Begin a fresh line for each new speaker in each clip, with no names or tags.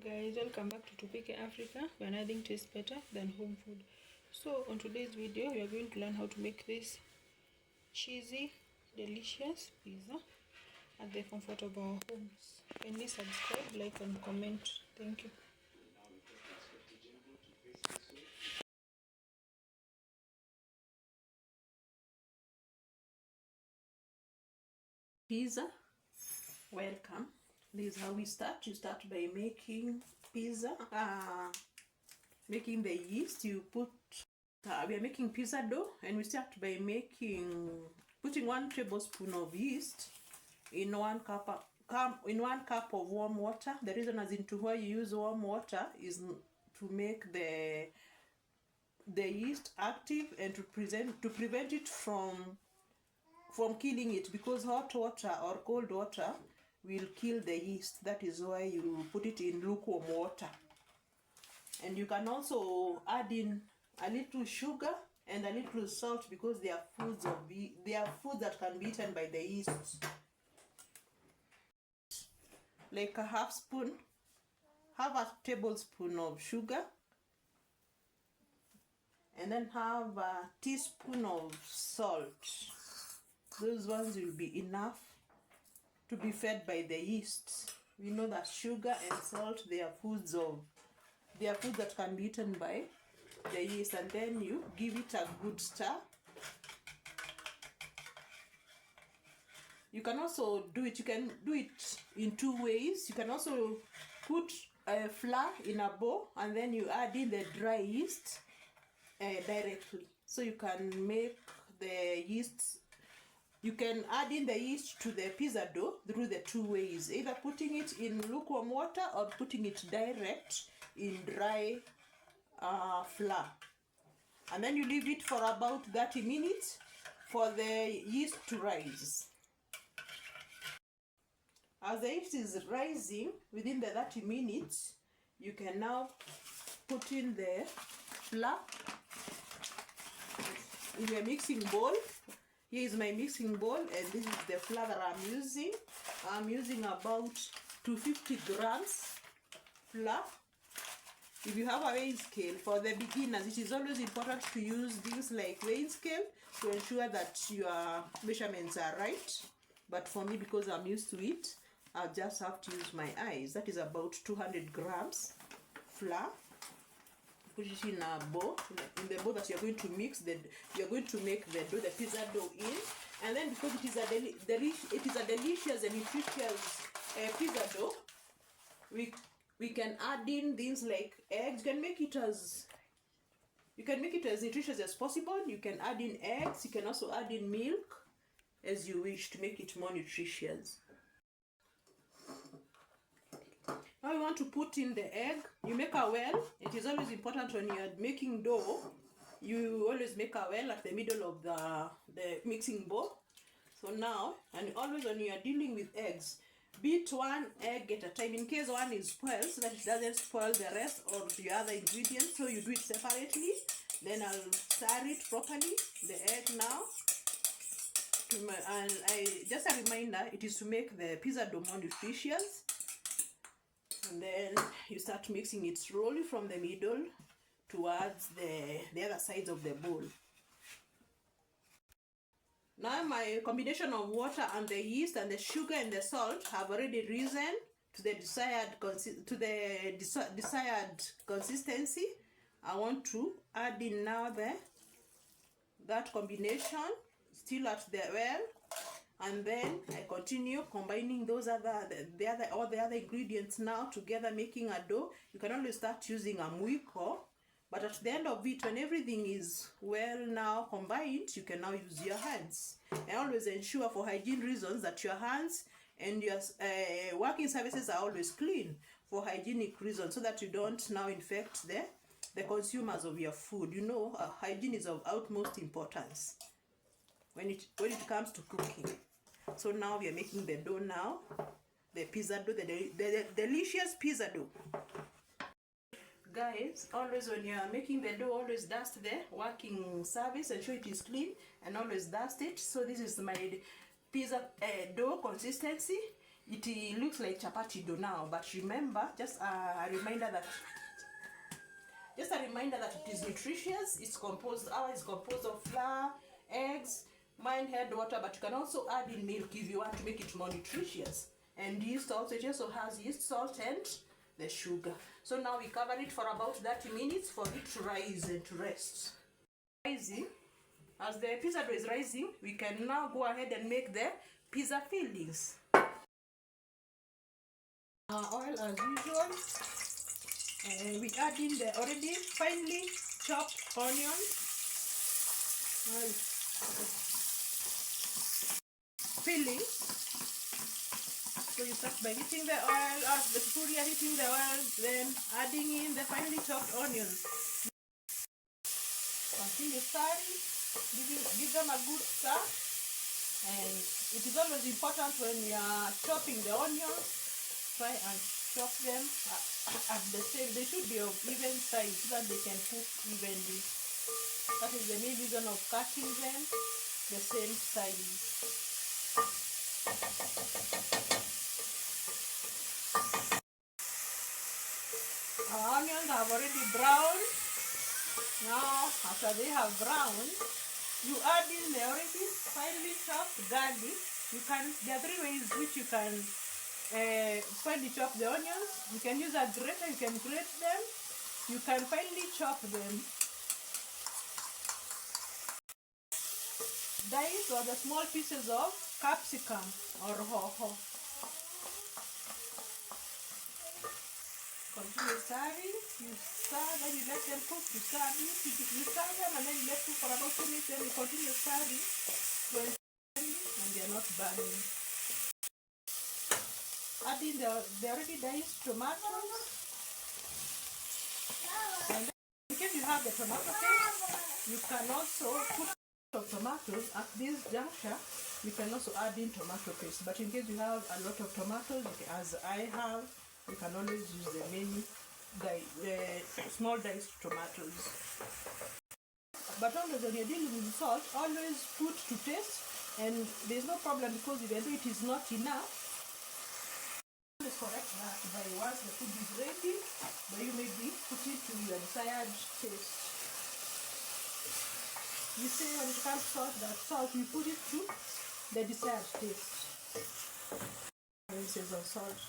guys, welcome back to Tupike Africa, where nothing tastes better than home food. So on today's video we are going to learn how to make this cheesy delicious pizza at the comfort of our homes. Kindly subscribe, like and comment. Thank you. Pizza, welcome. This is how we start. You start by making pizza. Making the yeast. You put we are making pizza dough, and we start by putting 1 tablespoon of yeast in 1 cup of warm water. The reason as into why you use warm water is to make the yeast active and to prevent it from killing it, because hot water or cold water will kill the yeast. That is why you put it in lukewarm water. And you can also add in a little sugar and a little salt, because they are foods that can be eaten by the yeast. Like a half a tablespoon of sugar, and then have a teaspoon of salt. Those ones will be enough to be fed by the yeast. We know that sugar and salt, they are foods that can be eaten by the yeast. And then you give it a good stir. You can also do it in 2 ways. You can also put flour in a bowl, and then you add in the dry yeast directly. So you can make the yeast. You can add in the yeast to the pizza dough through the 2 ways, either putting it in lukewarm water or putting it direct in dry flour. And then you leave it for about 30 minutes for the yeast to rise. As the yeast is rising within the 30 minutes, you can now put in the flour in your mixing bowl. Here is my mixing bowl, and this is the flour that I'm using. I'm using about 250 grams flour. If you have a weighing scale, for the beginners, it is always important to use things like weighing scale to ensure that your measurements are right. But for me, because I'm used to it, I'll just have to use my eyes. That is about 200 grams flour. Put it in a bowl, in the bowl that you're going to make the pizza dough in. And then, because it is a delicious and nutritious pizza dough, we can add in things like eggs. You can make it as nutritious as possible. You can add in eggs. You can also add in milk as you wish to make it more nutritious. Now you want to put in the egg. You make a well. It is always important when you are making dough, you always make a well at the middle of the mixing bowl. So now, and always when you are dealing with eggs, beat 1 egg at a time, in case one is spoiled, so that it doesn't spoil the rest of the other ingredients. So you do it separately. Then I'll stir it properly, the egg now. And just a reminder, it is to make the pizza dough more nutritious. And then you start mixing it slowly from the middle towards the other sides of the bowl. Now my combination of water and the yeast and the sugar and the salt have already risen to the desired consistency. I want to add in now that combination still at the well. And then I continue combining all the other ingredients now together, making a dough. You can always start using a mwiko, but at the end of it, when everything is well now combined, you can now use your hands. And always ensure, for hygiene reasons, that your hands and your working surfaces are always clean for hygienic reasons, so that you don't now infect the consumers of your food. You know, hygiene is of utmost importance when it comes to cooking. So now we are making the dough now, the pizza dough, the delicious pizza dough. Guys, always when you are making the dough, always dust the working surface, ensure it is clean, and always dust it. So this is my pizza dough consistency. it looks like chapati dough now, but remember, just a reminder that it is nutritious. It's composed of flour, eggs, minehead, water, but you can also add in milk if you want to make it more nutritious. And yeast also, it also has yeast, salt, and the sugar. So now we cover it for about 30 minutes for it to rise and to rest. Rising, as the pizza dough is rising, we can now go ahead and make the pizza fillings. Oil as usual. We add in the already finely chopped onions. Filling. So you start by heating the oil, as before you are heating the oil, then adding in the finely chopped onions. Continue stirring, give them a good stir. And it is always important when we are chopping the onions, try and chop them at the same. They should be of even size so that they can cook evenly. That is the main reason of cutting them the same size. Our onions have already browned. Now, after they have browned, you add in the already finely chopped garlic. There are 3 ways which you can finely chop the onions. You can use a grater, you can grate them. You can finely chop them. Dice or the small pieces of capsicum or hoho. Continue stirring. You stir, then you let them cook. You stir them and then you let cook for about 2 minutes. Then you continue stirring and they are not burning. Add in the already diced tomatoes. And then in case you have the tomato paste, you can also put tomatoes at this juncture. You can also add in tomato paste. But in case you have a lot of tomatoes, as I have, you can always use the mini small diced tomatoes. But always when you're dealing with salt, always put to taste, and there's no problem because even though it is not enough, always correct that by once the food is ready, but you maybe put it to your desired taste. You say when it comes to salt, you put it to the desired taste. Ounces of salt.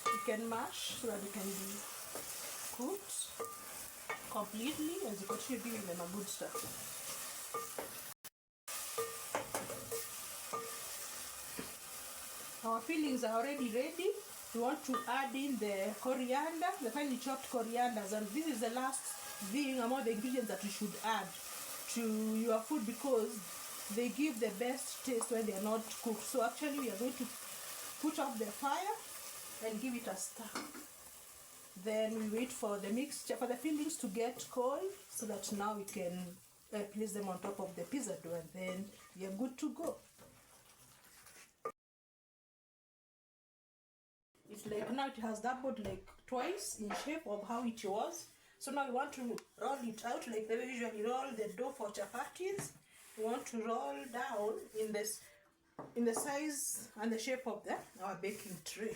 You can mash so that it can be cooked completely as you continue giving them a good stir. Our fillings are already ready. We want to add in the coriander, the finely chopped corianders, and this is the last thing among the ingredients that you should add to your food because they give the best taste when they are not cooked. So actually we are going to put off the fire and give it a stir. Then we wait for the mixture, for the fillings to get cold so that now we can place them on top of the pizza dough and then we are good to go. It's like now it has doubled like twice in shape of how it was. So now we want to roll it out like the way we usually roll the dough for chapatis. We want to roll down in the size and the shape of our baking tray.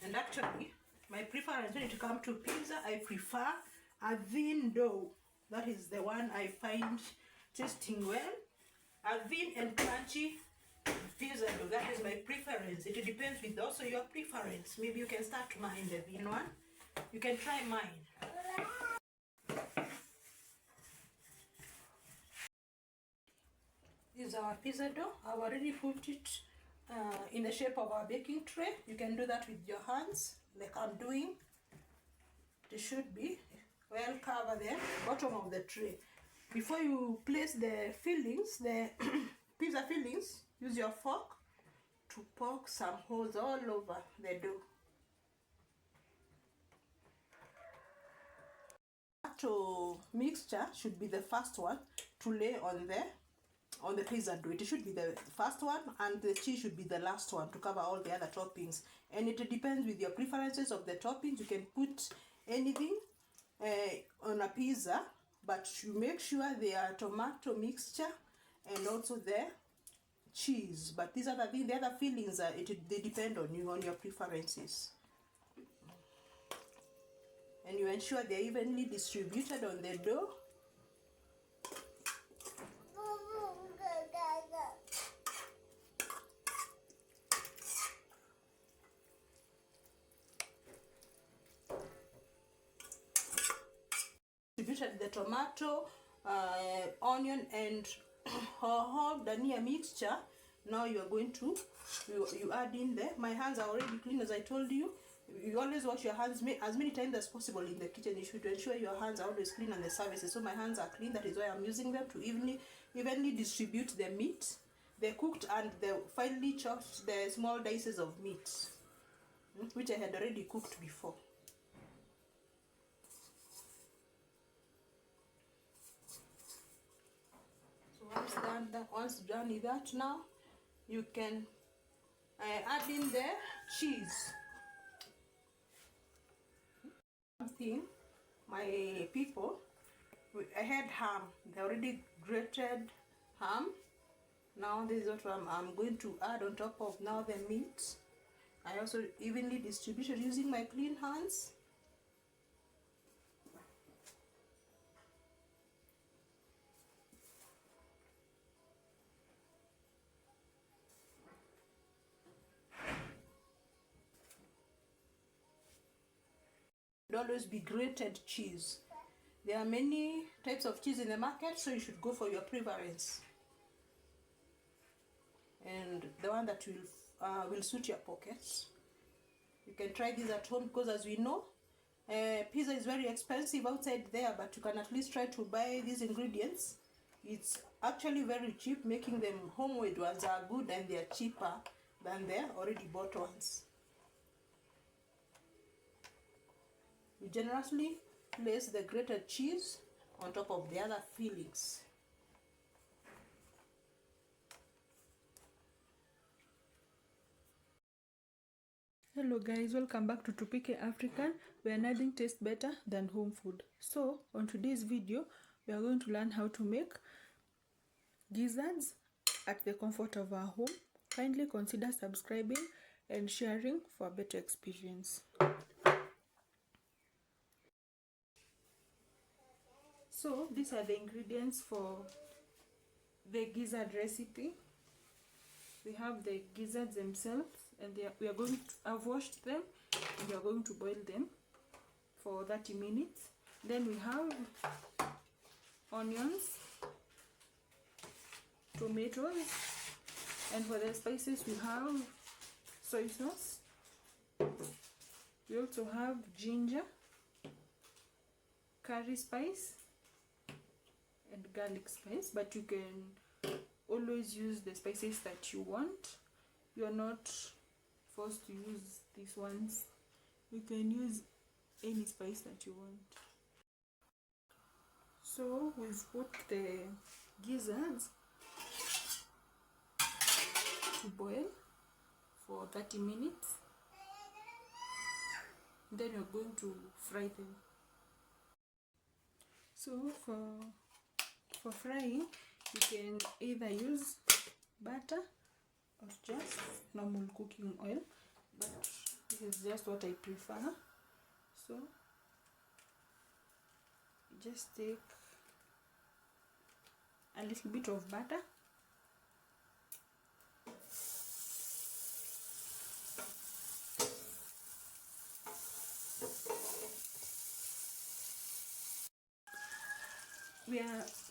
And actually, my preference when it comes to pizza, I prefer a thin dough. That is the one I find tasting well. A thin and crunchy pizza dough. That is my preference. It depends with also your preference. Maybe you can start mine, the thin one. You can try mine. This is our pizza dough. I've already put it in the shape of our baking tray. You can do that with your hands like I'm doing. It should be well cover the bottom of the tray. Before you place the fillings, the pizza fillings, use your fork to poke some holes all over the dough. Tomato mixture should be the first one to lay on the pizza dough. It should be the first one, and the cheese should be the last one to cover all the other toppings. And it depends with your preferences of the toppings. You can put anything on a pizza, but you make sure they are tomato mixture and also the cheese. But these other things, the other fillings, they depend on you, on your preferences. And you ensure they're evenly distributed on the dough. Distributed the tomato, onion and whole dania mixture. Now you are going to you add in there. My hands are already clean, as I told you. You always wash your hands as many times as possible in the kitchen. You should ensure your hands are always clean on the surfaces. So my hands are clean. That is why I'm using them to evenly distribute the meat, the cooked and the finely chopped, the small dices of meat, which I had already cooked before. Once done with that, now you can add in the cheese. Something, my people, I had ham, they already grated ham. Now this is what I'm going to add on top of now the meat. I also evenly distributed using my clean hands. Always be grated cheese. There are many types of cheese in the market, so you should go for your preference and the one that will suit your pockets. You can try this at home, because as we know, pizza is very expensive outside there, but you can at least try to buy these ingredients. It's actually very cheap. Making them homemade ones are good, and they are cheaper than the already bought ones. You generously place the grated cheese on top of the other fillings.
Hello guys, welcome back to Tupike African, where nothing tastes better than home food. So on today's video, we are going to learn how to make gizzards at the comfort of our home. Kindly consider subscribing and sharing for a better experience. So these are the ingredients for the gizzard recipe. We have the gizzards themselves, and we are going to have washed them, and we are going to boil them for 30 minutes. Then we have onions, tomatoes, and for the spices we have soy sauce. We also have ginger, curry spice, and garlic spice, but you can always use the spices that you want. You are not forced to use these ones. You can use any spice that you want. So we've put the gizzards to boil for 30 minutes. Then you're going to fry them. So for frying, you can either use butter or just normal cooking oil, but this is just what I prefer. So just take a little bit of butter,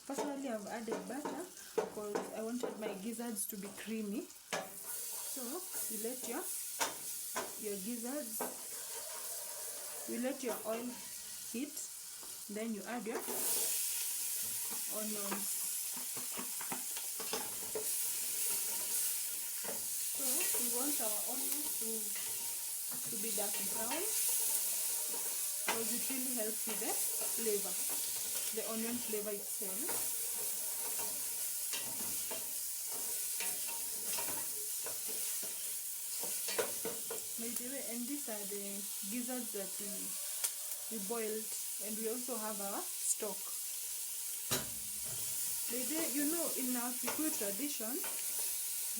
personally I've added butter because I wanted my gizzards to be creamy. So you let your gizzards, you let your oil heat, then you add your onions. So we want our onions to be dark brown, because it really helps with the flavor, the onion flavor itself. And these are the gizzards that we boiled, and we also have our stock. You know, in our Kikuyu tradition,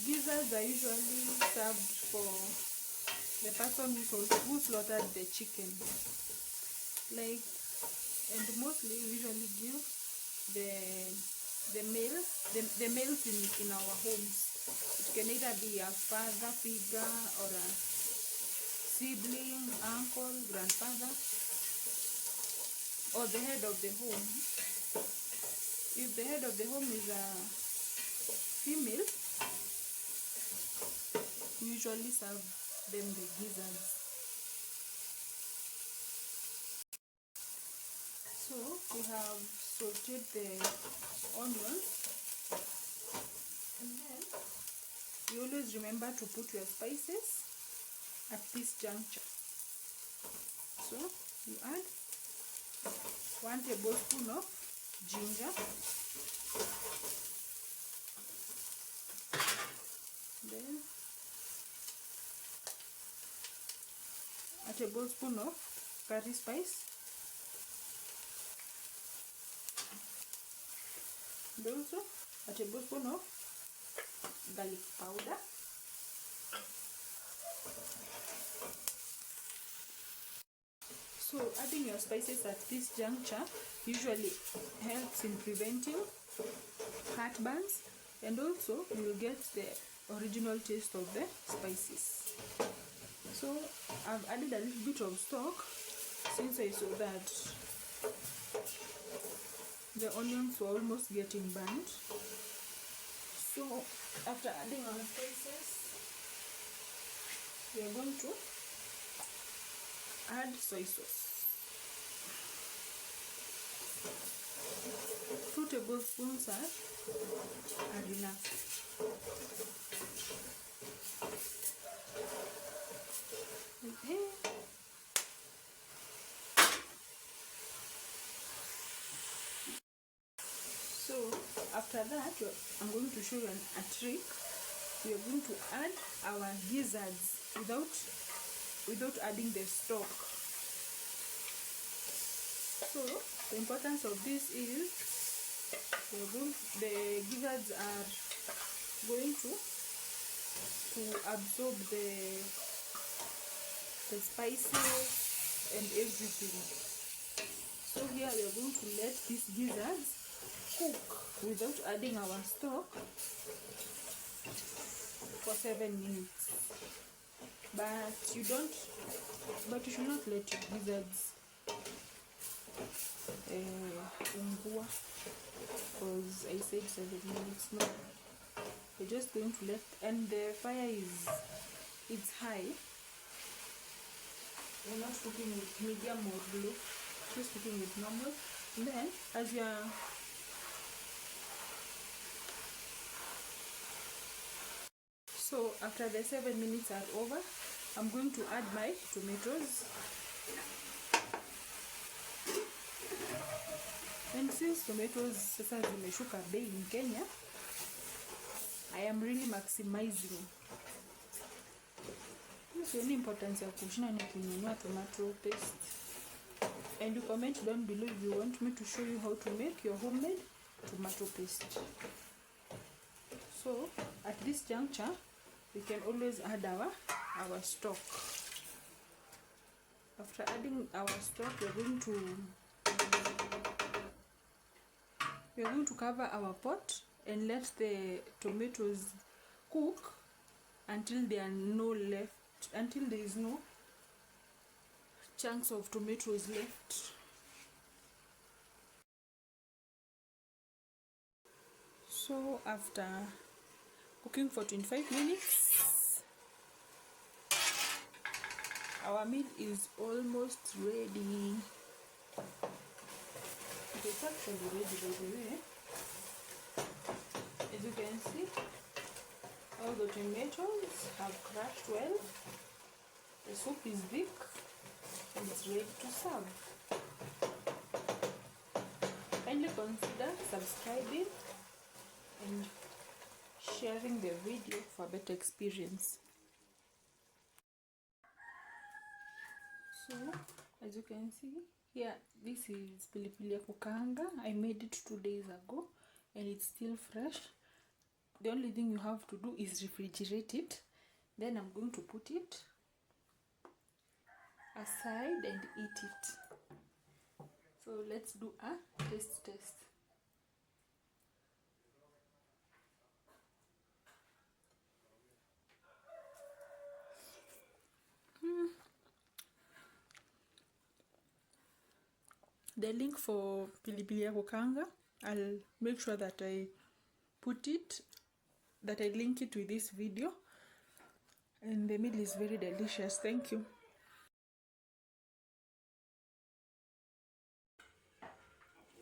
gizzards are usually served for the person who slaughtered the chicken. Like, and mostly we usually give the males in our homes. It can either be a father figure or a sibling, uncle, grandfather, or the head of the home. If the head of the home is a female, we usually serve them the gizzards. So we have sauteed the onions, and then you always remember to put your spices at this juncture. So you add 1 tablespoon of ginger, then a tablespoon of curry spice, and also a tablespoon of garlic powder, so adding your spices at this juncture usually helps in preventing heartburns, and also you will get the original taste of the spices. So I've added a little bit of stock since I saw that the onions were almost getting burnt. So after adding our spices, we are going to add soy sauce. 2 tablespoons are enough. Okay. So after that, I'm going to show you a trick. We are going to add our gizzards without adding the stock. So the importance of this is the gizzards are going to absorb the spices and everything. So here we are going to let these gizzards cook without adding our stock for 7 minutes. But you should not let your gizzards ungua, because I said 7 minutes. No, you're just going to let, and the fire it's high. We're not cooking with medium or low, just cooking with normal. And then as you are so after the 7 minutes are over, I'm going to add my tomatoes. And since tomatoes sasa zimeshuka bei in Kenya, I am really maximizing. So the importance of kushinda ni kununua tomato paste. And you comment down below if you want me to show you how to make your homemade tomato paste. So at this juncture, we can always add our stock. After adding our stock, we are going to cover our pot and let the tomatoes cook until there is no chunks of tomatoes left. So after cooking for 25 minutes, our meal is almost ready. It's actually ready, by the way. As you can see, all the tomatoes have crushed well. The soup is thick and it's ready to serve. Kindly consider subscribing and sharing the video for a better experience. So as you can see here, this is pilipili ya kukaanga. I made it 2 days ago, and it's still fresh. The only thing you have to do is refrigerate it. Then I'm going to put it aside and eat it. So let's do a taste test. The link for pilipili ya kukaanga, I'll make sure that I link it with this video. And the meal is very delicious. Thank you.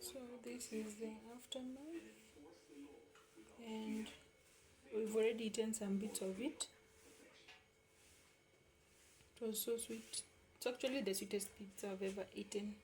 So this is the aftermath, and we've already eaten some bits of it. It was so sweet. It's actually the sweetest pizza I've ever eaten.